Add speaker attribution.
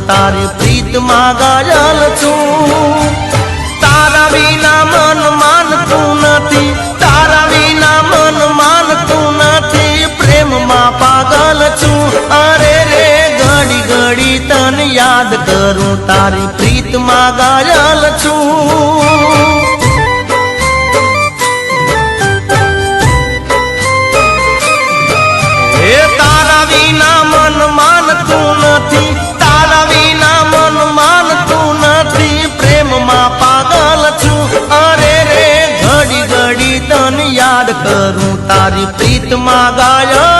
Speaker 1: તારી પ્રીતમાં ગાયલ છું તારા વિના મન માનતું નથી તારા વિના મન માનતું નથી પ્રેમમાં પાગલ છું અરે રે ઘડી ઘડી તને યાદ કરું તારી પ્રીતમાં ગાયલ છું તારા વિના મન માનતું નથી તારા વિના મન માનતું નથી પ્રેમમાં પાગલ છું અરે રે ઘડી ઘડી તને યાદ કરું તારી પ્રીતમાં ગાયલ